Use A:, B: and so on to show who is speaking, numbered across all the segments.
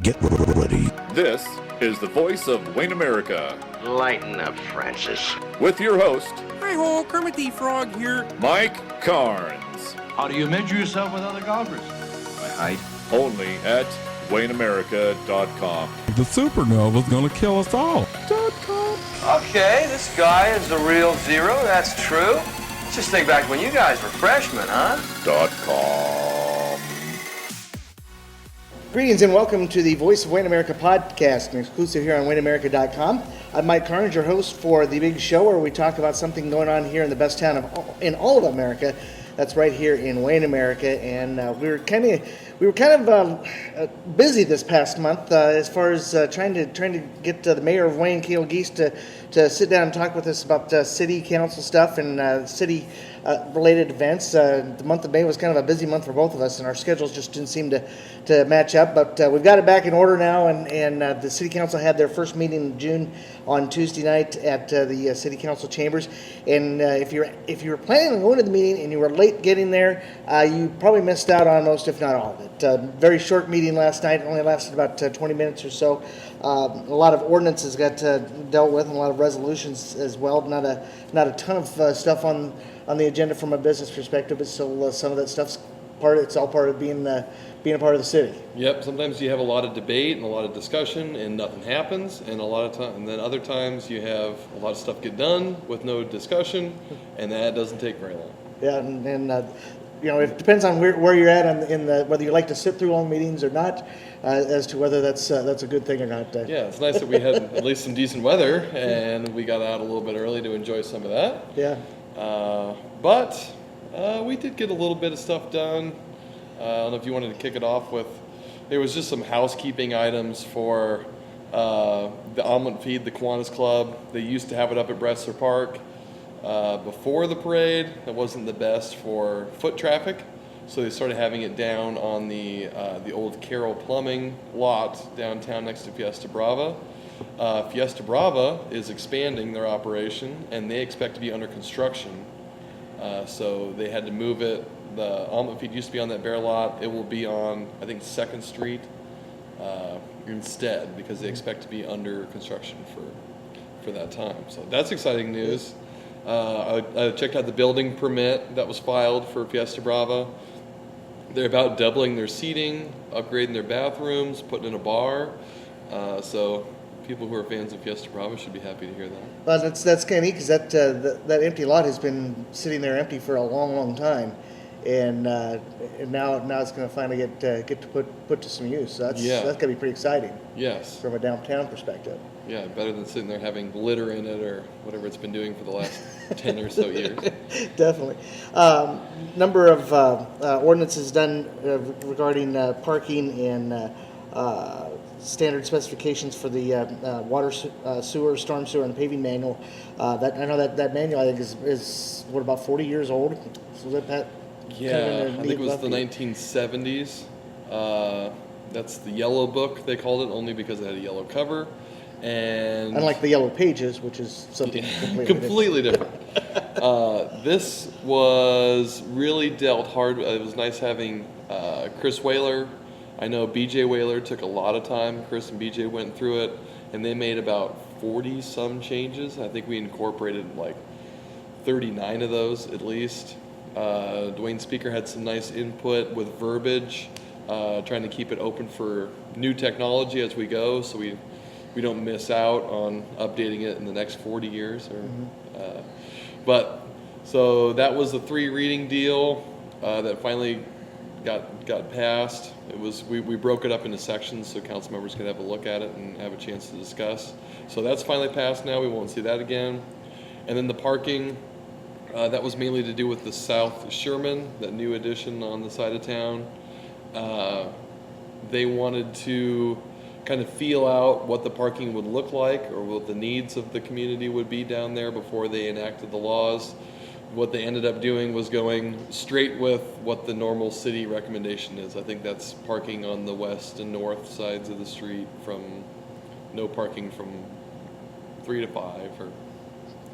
A: Get ready.
B: This is the voice of Wayne America.
C: Lighten up, Francis.
B: With your host,
D: Hi-ho, Kermit the Frog here.
B: Mike Carnes.
E: How do you measure yourself with other golfers?
C: My height.
B: Only at WayneAmerica.com.
A: The supernova's gonna kill us all.
F: Okay, this guy is the real zero, that's true. Just think back when you guys were freshmen, huh?
B: .com.
G: Greetings and welcome to the Voice of Wayne America podcast, an exclusive here on WayneAmerica.com. I'm Mike Carnes, your host for the big show where we talk about something going on here in the best town in all of America. That's right here in Wayne America, and we were kind of busy this past month as far as trying to get the mayor of Wayne, Giese, to sit down and talk with us about city council stuff and city related events. The month of May was kind of a busy month for both of us, and our schedules just didn't seem to match up. But we've got it back in order now, and the city council had their first meeting in June on Tuesday night at the city council chambers. And if you were planning on going to the meeting and you were late getting there, you probably missed out on most, if not all of it. Very short meeting last night. It only lasted about 20 minutes or so. A lot of ordinances got dealt with, and a lot of resolutions as well. Not a ton of stuff on the agenda from a business perspective, but still some of that stuff's it's all part of being a part of the city.
H: Yep. Sometimes you have a lot of debate and a lot of discussion, and nothing happens. And and then other times you have a lot of stuff get done with no discussion, and that doesn't take very long.
G: Yeah, and it depends on where you're at in whether you like to sit through long meetings or not, as to whether that's a good thing or not.
H: Yeah, it's nice that we had at least some decent weather, and we got out a little bit early to enjoy some of that.
G: Yeah.
H: But we did get a little bit of stuff done. I don't know if you wanted to kick it off with, there was just some housekeeping items for the Omelet Feed, the Kiwanis Club. They used to have it up at Bressler Park before the parade. It wasn't the best for foot traffic, so they started having it down on the old Carroll Plumbing lot downtown next to Fiesta Brava. Fiesta Brava is expanding their operation, and they expect to be under construction. So they had to move it. The Omelet Feed used to be on that bare lot. It will be on, I think, 2nd Street instead, because they expect to be under construction for that time. So that's exciting news. I checked out the building permit that was filed for Fiesta Brava. They're about doubling their seating, upgrading their bathrooms, putting in a bar. So people who are fans of Fiesta Brava should be happy to hear that.
G: Well, that's kind of neat because that empty lot has been sitting there empty for a long, long time, and now it's going to finally get to put to some use. So that's going to be pretty exciting.
H: Yes.
G: From a downtown perspective.
H: Yeah, better than sitting there having glitter in it or whatever it's been doing for the last 10 or so years. Definitely.
G: Number of ordinances done regarding parking and standard specifications for the water, sewer, storm sewer, and paving manual. I know that manual I think is about 40 years old. So that Pat?
H: Yeah, I think it was the 1970s. That's the yellow book, they called it, only because it had a yellow cover. And
G: unlike the yellow pages, which is something
H: completely different. This was really dealt hard. It was nice having Chris Whaler. I know BJ Whaler took a lot of time. Chris and BJ went through it, and they made about 40-some changes. I think we incorporated like 39 of those at least. Dwayne Speaker had some nice input with verbiage, trying to keep it open for new technology as we go, so we don't miss out on updating it in the next 40 years. But so that was a 3-reading deal that finally got passed. It was we broke it up into sections so council members could have a look at it and have a chance to discuss. So that's finally passed now. We won't see that again. And then the parking, that was mainly to do with the South Sherman, that new addition on the side of town. They wanted to kind of feel out what the parking would look like or what the needs of the community would be down there before they enacted the laws. What they ended up doing was going straight with what the normal city recommendation is. I think that's parking on the west and north sides of the street, from no parking from 3 to 5 or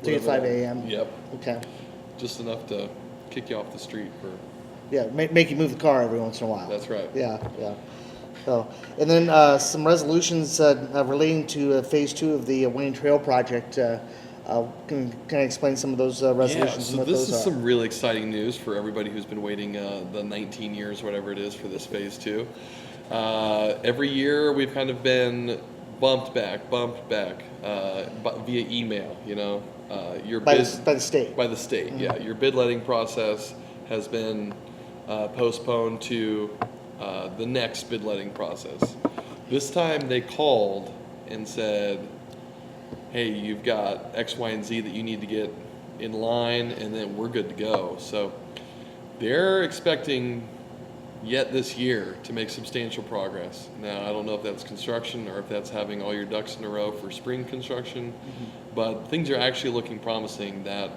G: 3 to 5 a.m.
H: Yep.
G: Okay.
H: Just enough to kick you off the street for.
G: Yeah, make you move the car every once in a while.
H: That's right.
G: Yeah. So, and then some resolutions relating to Phase 2 of the Wayne Trail project. Can I explain some of those resolutions?
H: So
G: and what
H: this
G: those
H: is
G: are?
H: some really exciting news for everybody who's been waiting the 19 years, whatever it is, for this phase 2. Every year we've kind of been bumped back via email. Your
G: by
H: bid,
G: the state.
H: By the state, yeah. Your bid letting process has been postponed to the next bid letting process. This time they called and said, hey, you've got X, Y, and Z that you need to get in line, and then we're good to go. So they're expecting yet this year to make substantial progress. Now, I don't know if that's construction or if that's having all your ducks in a row for spring construction, but things are actually looking promising that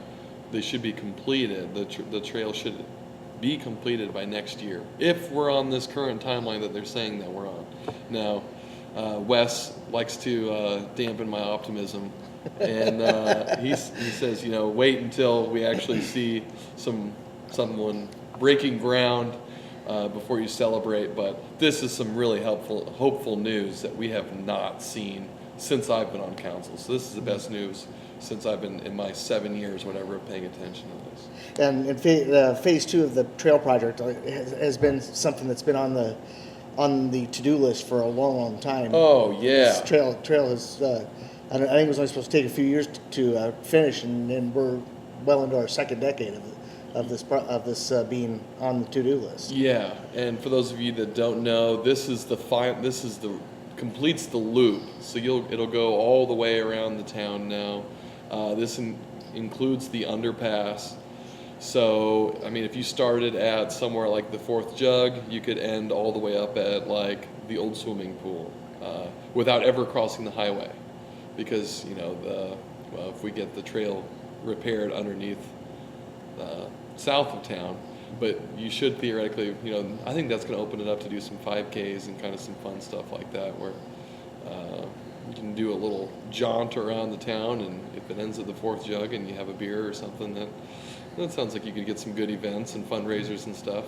H: they should be completed. The trail should be completed by next year, if we're on this current timeline that they're saying that we're on. Now, Wes likes to dampen my optimism, and he says, wait until we actually see someone breaking ground before you celebrate. But this is some really hopeful news that we have not seen since I've been on council. So this is the best news since I've been in my 7 years, whatever, of paying attention to this.
G: And in Phase 2 of the trail project has been something that's been on the to-do list for a long time.
H: Oh yeah.
G: This trail has. I think it was only supposed to take a few years to finish, and we're well into our second decade of this being on the to-do list.
H: Yeah, and for those of you that don't know, this completes the loop. So it'll go all the way around the town now. This includes the underpass. So, I mean, if you started at somewhere like the Fourth Jug, you could end all the way up at like the old swimming pool without ever crossing the highway, because if we get the trail repaired underneath south of town, but you should theoretically, I think that's going to open it up to do some 5Ks and kind of some fun stuff like that, where you can do a little jaunt around the town, and if it ends at the Fourth Jug and you have a beer or something, that sounds like you could get some good events and fundraisers and stuff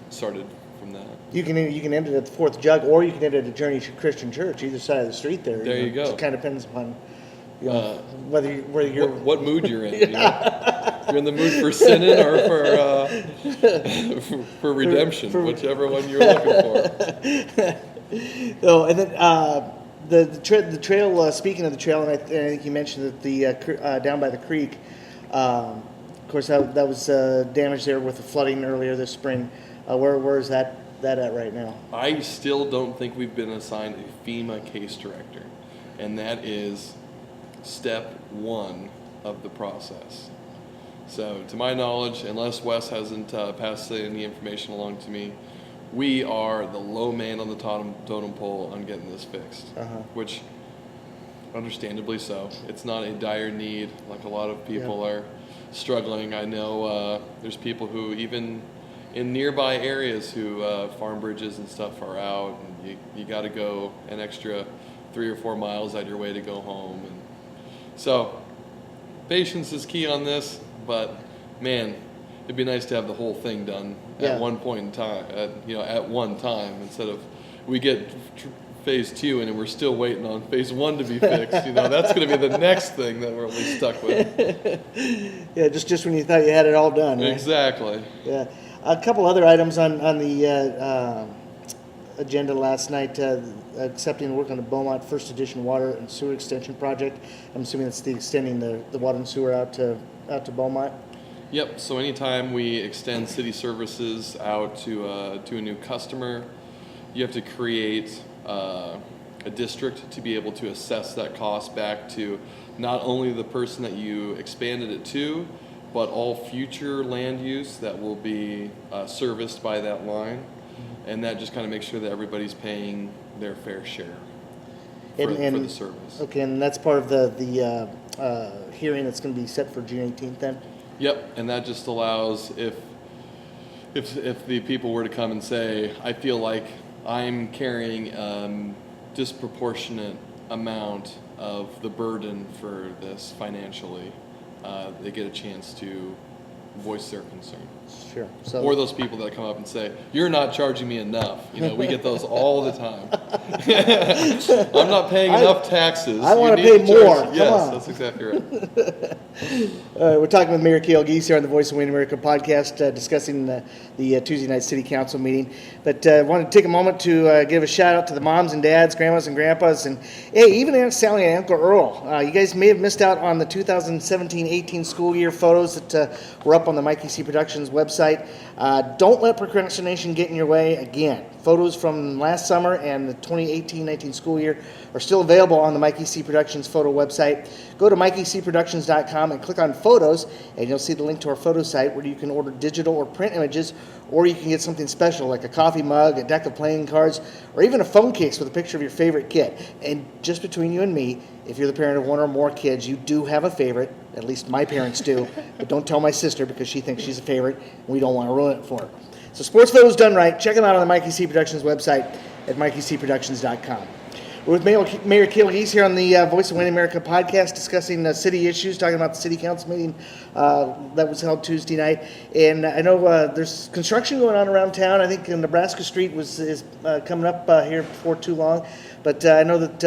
H: started from that. You can
G: end it at the Fourth Jug, or you can end it at Journey Christian Church, either side of the street there.
H: There you go.
G: It kind of depends upon whether you're
H: what mood you're in. If you're in the mood for sinning or for redemption, whichever one you're looking for.
G: Oh, and then the trail. Speaking of the trail, and I think you mentioned that the down by the creek. Of course, that was damaged there with the flooding earlier this spring. Where is that at right now?
H: I still don't think we've been assigned a FEMA case director, and that is step one of the process. So, to my knowledge, unless Wes hasn't passed any information along to me, we are the low man on the totem pole on getting this fixed, which, understandably so. It's not a dire need like a lot of people are struggling. I know there's people who, even in nearby areas, who farm bridges and stuff are out, and you got to go an extra 3 or 4 miles out your way to go home. And so, patience is key on this, but man, it'd be nice to have the whole thing done at one point in time, at one time, instead of we get phase 2 and we're still waiting on phase 1 to be fixed. That's going to be the next thing that we'll be stuck with.
G: Yeah, just when you thought you had it all done. Right?
H: Exactly.
G: Yeah. A couple other items on the agenda last night, accepting work on the Beaumont First Edition Water and Sewer Extension Project. I'm assuming it's the extending the water and sewer out to Beaumont.
H: Yep. So anytime we extend city services out to a new customer, you have to create a district to be able to assess that cost back to not only the person that you expanded it to, but all future land use that will be serviced by that line. And that just kind of makes sure that everybody's paying their fair share for the service. Okay, and that's part of the hearing that's going to be set for June 18th then? Yep, and that just allows, if the people were to come and say, I feel like I'm carrying disproportionate amount of the burden for this financially, they get a chance to voice their concern.
G: Sure. So,
H: Or those people that come up and say, "You're not charging me enough." We get those all the time. I'm not paying enough taxes.
G: I want to
H: You
G: pay
H: need charge-
G: more. Come
H: Yes,
G: on.
H: that's exactly right.
G: We're talking with Mayor Cale Giese here on the Voice of Wayne America podcast, discussing the Tuesday night City Council meeting. But I wanted to take a moment to give a shout out to the moms and dads, grandmas and grandpas, and hey, even Aunt Sally and Uncle Earl. You guys may have missed out on the 2017-18 school year photos that were up on the Mike E.C. Productions website. Don't let procrastination get in your way again. Photos from last summer and the 2018-19 school year are still available on the Mike E.C. Productions photo website. Go to MikeECProductions.com and click on photos, and you'll see the link to our photo site where you can order digital or print images, or you can get something special like a coffee mug, a deck of playing cards, or even a phone case with a picture of your favorite kid. And just between you and me, if you're the parent of one or more kids, you do have a favorite. At least my parents do. But don't tell my sister because she thinks she's a favorite, and we don't want to ruin it for her. So sports photos done right. Check them out on the Mike E.C. Productions website at MikeECProductions.com. We're with Mayor Cale Giese here on the Voice of Wayne America podcast, discussing city issues, talking about the city council meeting that was held Tuesday night. And I know there's construction going on around town. I think Nebraska Street is coming up here before too long. But I know that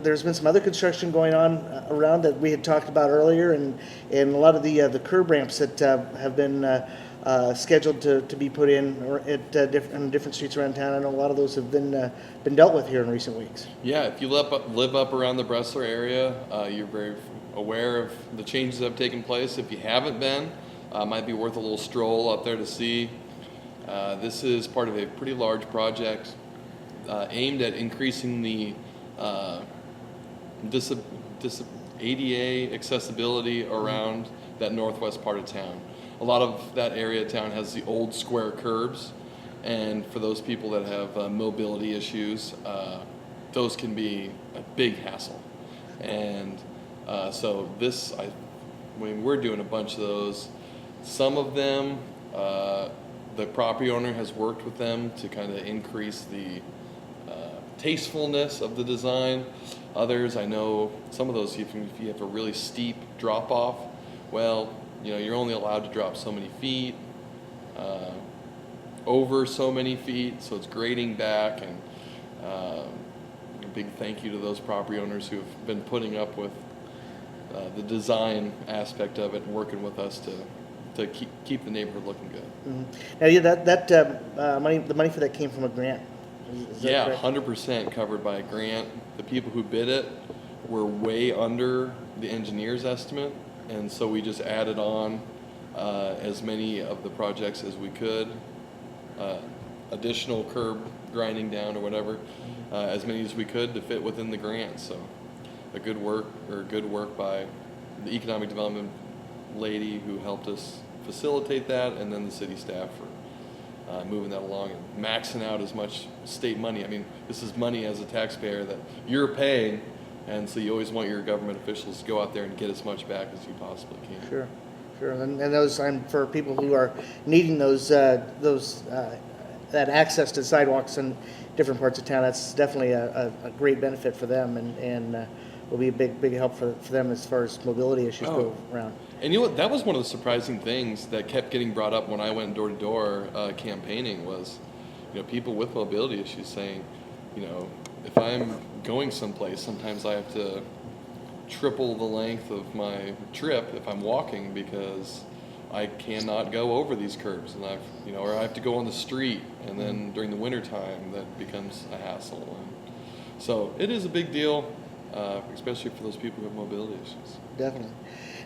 G: there's been some other construction going on around that we had talked about earlier, and a lot of the curb ramps that have been scheduled to be put in or at different streets around town. I know a lot of those have been dealt with here in recent weeks.
H: Yeah, if you live up around the Bressler area, you're very aware of the changes that have taken place. If you haven't been, might be worth a little stroll up there to see. This is part of a pretty large project aimed at increasing the ADA accessibility around that northwest part of town. A lot of that area of town has the old square curbs, and for those people that have mobility issues, those can be a big hassle. And so we're doing a bunch of those. Some of them, the property owner has worked with them to kind of increase the tastefulness of the design. Others, I know some of those, if you have a really steep drop off, well, you're only allowed to drop so many feet, over so many feet, so it's grading back. And a big thank you to those property owners who have been putting up with the design aspect of it and working with us to keep the neighborhood looking good.
G: Mm-hmm. Now, yeah, that money, the money for that came from a grant. Is that
H: Yeah,
G: correct?
H: 100% covered by a grant. The people who bid it were way under the engineer's estimate, and so we just added on as many of the projects as we could, additional curb grinding down or whatever, as many as we could to fit within the grant. So good work by the economic development lady who helped us facilitate that, and then the city staff for moving that along and maxing out as much state money. I mean, this is money as a taxpayer that you're paying, and so you always want your government officials to go out there and get as much back as you possibly can.
G: Sure. And those, for people who are needing those that access to sidewalks in different parts of town, that's definitely a great benefit for them, and will be a big help for them as far as mobility issues go around.
H: And that was one of the surprising things that kept getting brought up when I went door to door campaigning was, people with mobility issues saying, if I'm going someplace, sometimes I have to triple the length of my trip if I'm walking because I cannot go over these curbs, and or I have to go on the street, and then during the winter time that becomes a hassle. And so it is a big deal, especially for those people who have mobility issues.
G: Definitely.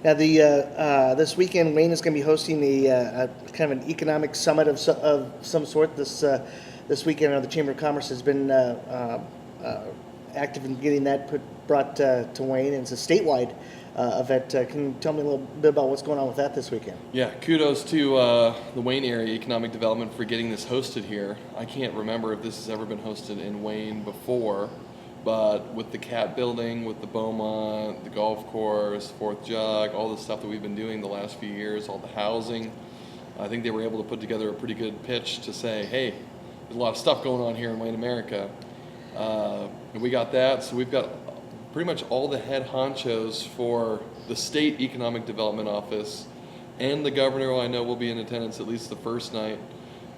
G: Now, this weekend, Wayne is going to be hosting a kind of an economic summit of some sort. This weekend, the Chamber of Commerce has been active in getting that brought to Wayne, and it's a statewide event. Can you tell me a little bit about what's going on with that this weekend?
H: Yeah, kudos to the Wayne Area Economic Development for getting this hosted here. I can't remember if this has ever been hosted in Wayne before, but with the CAT building, with the Beaumont, the golf course, Fourth Jug, all the stuff that we've been doing the last few years, all the housing, I think they were able to put together a pretty good pitch to say, hey, there's a lot of stuff going on here in Wayne America. And we got that, so we've got pretty much all the head honchos for the State Economic Development Office and the governor, I know, will be in attendance at least the first night.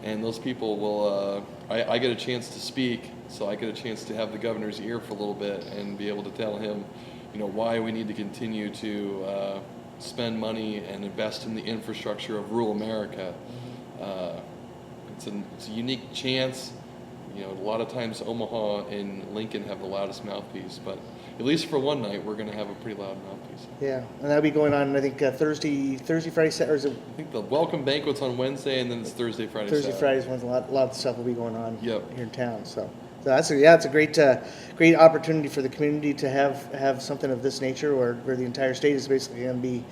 H: And those people will, I get a chance to speak, so I get a chance to have the governor's ear for a little bit and be able to tell him, why we need to continue to spend money and invest in the infrastructure of rural America. It's a unique chance. A lot of times Omaha and Lincoln have the loudest mouthpiece, but at least for one night, we're going to have a pretty loud mouthpiece.
G: Yeah, and that'll be going on, I think, Thursday, Friday, Saturday, or is it
H: I think the welcome banquet's on Wednesday, and then it's Thursday, Friday,
G: Thursday,
H: Saturday.
G: Fridays? When a lot of stuff will be going on
H: Yep.
G: here in town. So it's a great opportunity for the community to have something of this nature, where the entire state is basically going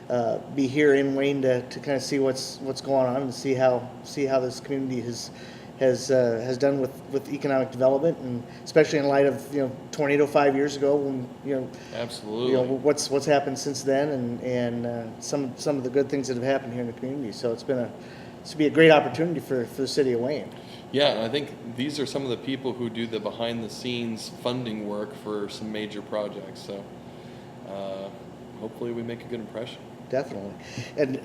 G: to be here in Wayne to kind of see what's going on and see how this community has done with economic development, and especially in light of tornado 5 years ago, when
H: Absolutely.
G: What's happened since then, and some of the good things that have happened here in the community. So it's be a great opportunity for the city of Wayne.
H: Yeah, and I think these are some of the people who do the behind-the-scenes funding work for some major projects. So hopefully we make a good impression.
G: Definitely. And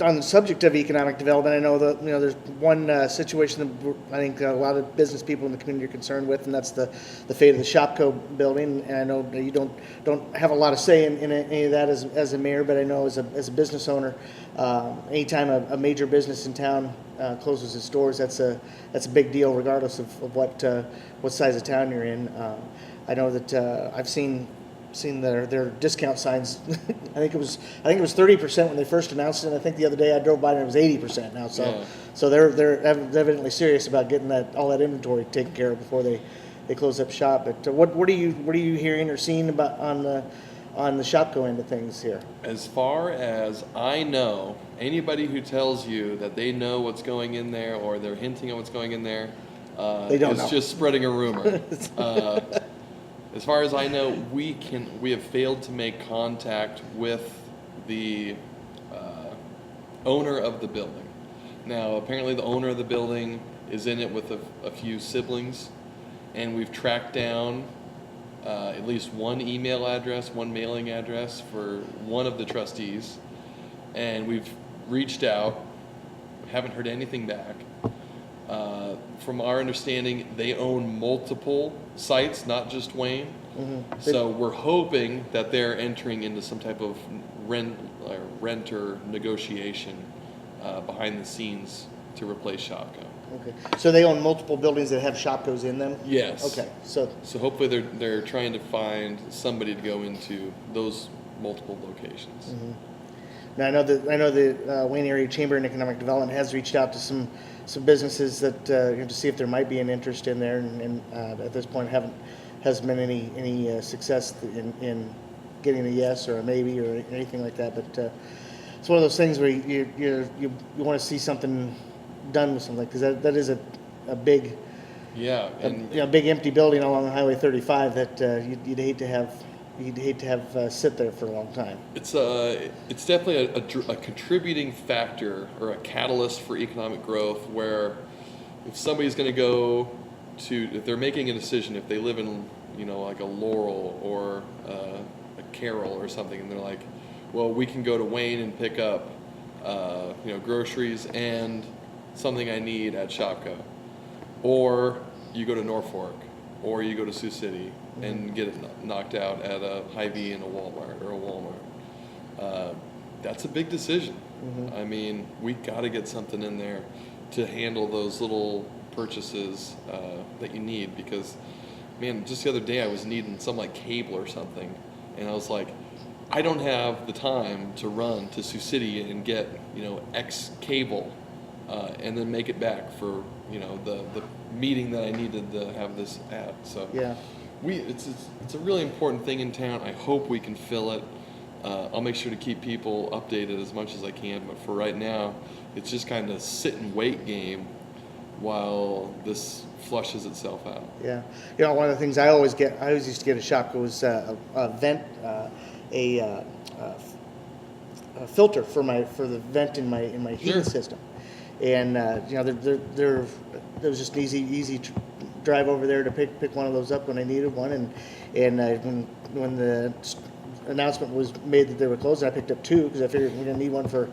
G: on the subject of economic development, I know that there's one situation that I think a lot of business people in the community are concerned with, and that's the fate of the Shopco building. And I know that you don't have a lot of say in any of that as a mayor, but I know as a business owner, anytime a major business in town closes its doors, that's a big deal, regardless of what size of town you're in. I know that I've seen their discount signs. I think it was 30% when they first announced it. And I think the other day I drove by and it was 80% now. So they're evidently serious about getting all that inventory taken care of before they close up shop. But what are you hearing or seeing about on the Shopco end of things here?
H: As far as I know, anybody who tells you that they know what's going in there or they're hinting at what's going in there,
G: they don't
H: is
G: know.
H: just spreading a rumor. As far as I know, we have failed to make contact with the owner of the building. Now, apparently the owner of the building is in it with a few siblings, and we've tracked down at least one email address, one mailing address for one of the trustees, and we've reached out, haven't heard anything back. From our understanding, they own multiple sites, not just Wayne. Mm-hmm. So we're hoping that they're entering into some type of renter negotiation behind the scenes to replace Shopco.
G: Okay. So they own multiple buildings that have Shopcos in them?
H: Yes.
G: Okay. So
H: hopefully they're trying to find somebody to go into those multiple locations.
G: Mm-hmm. Now I know the Wayne Area Chamber of Economic Development has reached out to some businesses that to see if there might be an interest in there, and at this point hasn't been any success in getting a yes or a maybe or anything like that. But it's one of those things where you want to see something done with something, because that is a big big empty building along Highway 35 that you'd hate to have sit there for a long time.
H: It's definitely a contributing factor or a catalyst for economic growth, where if somebody's going to go to, if they're making a decision, if they live in like a Laurel or a Carroll or something, and they're like, well, we can go to Wayne and pick up groceries and something I need at Shopco, or you go to Norfolk, or you go to Sioux City and get it knocked out at a Hy-Vee and a Walmart or a Walmart. That's a big decision. Mm-hmm. I mean, we got to get something in there to handle those little purchases that you need, because, man, just the other day I was needing some like cable or something, and I was like, I don't have the time to run to Sioux City and get X cable and then make it back for the meeting that I needed to have this at. So
G: yeah,
H: it's a really important thing in town. I hope we can fill it. I'll make sure to keep people updated as much as I can, but for right now, it's just kind of sit and wait game while this flushes itself out.
G: Yeah, one of the things I always used to get a Shopco was a vent, a filter for the vent in my heating
H: Sure.
G: system, and there was just an easy drive over there to pick one of those up when I needed one, and when the announcement was made that they were closed, I picked up 2 because I figured we're going to need one for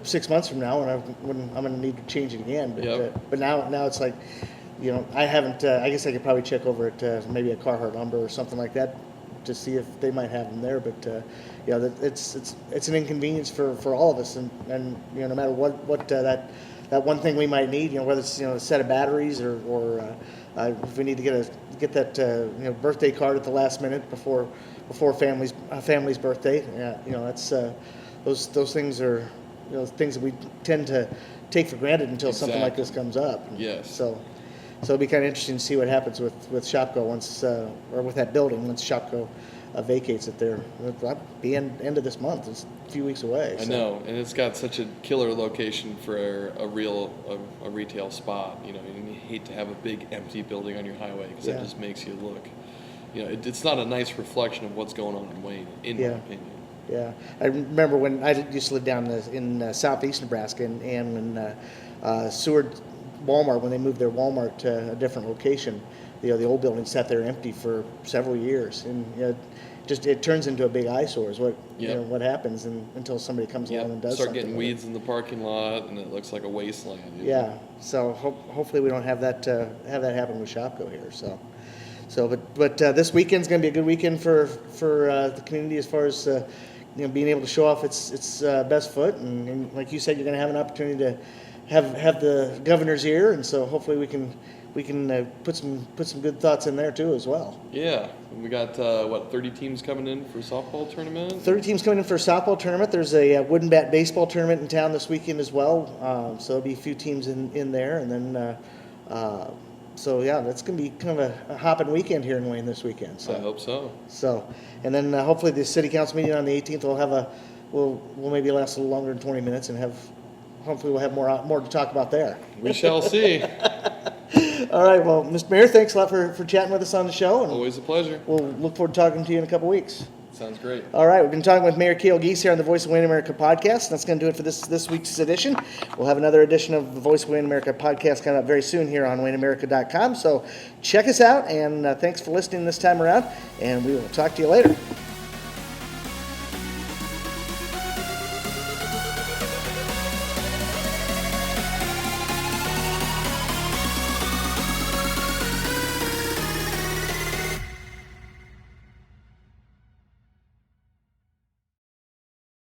G: 6 months from now, and when I'm going to need to change it again. But but now it's like, I haven't. I guess I could probably check over at maybe a Carhartt Lumber or something like that to see if they might have them there. But it's an inconvenience for all of us, and no matter what that one thing we might need, whether it's a set of batteries or if we need to get that birthday card at the last minute before family's birthday. That's those things are things that we tend to take for granted until something like this comes up.
H: Yes.
G: So it'll be kind of interesting to see what happens with Shopko once, or with that building once Shopko vacates it there. It'll be end of this month. It's a few weeks away.
H: I know, and it's got such a killer location for a retail spot. And you hate to have a big empty building on your highway because that just makes you look. It's not a nice reflection of what's going on in Wayne, in my opinion.
G: Yeah, I remember when I used to live down in southeast Nebraska, and when Seward Walmart, when they moved their Walmart to a different location, the old building sat there empty for several years, and it turns into a big eyesore. Is what happens until somebody comes along and does
H: start
G: something.
H: Getting weeds in the parking lot, and it looks like a wasteland.
G: Yeah, so hopefully we don't have that happen with Shopko here. But this weekend's going to be a good weekend for the community as far as being able to show off its best foot, and like you said, you're going to have an opportunity to have the governor's ear, and so hopefully we can put some good thoughts in there too as well.
H: Yeah, we got 30 teams coming in for softball tournament.
G: 30 teams coming in for a softball tournament. There's a wooden bat baseball tournament in town this weekend as well. So there'll be a few teams in there, and then. So yeah, that's going to be kind of a hopping weekend here in Wayne this weekend. So
H: I hope so.
G: So, and then hopefully the city council meeting on the 18th will maybe last a little longer than 20 minutes, and hopefully we'll have more to talk about there.
H: We shall see.
G: All right, well, Mr. Mayor, thanks a lot for chatting with us on the show. And
H: always a pleasure.
G: We'll look forward to talking to you in a couple weeks.
H: Sounds great.
G: All right, we've been talking with Mayor Cale Giese here on the Voice of Wayne America podcast. That's going to do it for this week's edition. We'll have another edition of the Voice of Wayne America podcast coming up very soon here on WayneAmerica.com. So check us out, and thanks for listening this time around, and we will talk to you later.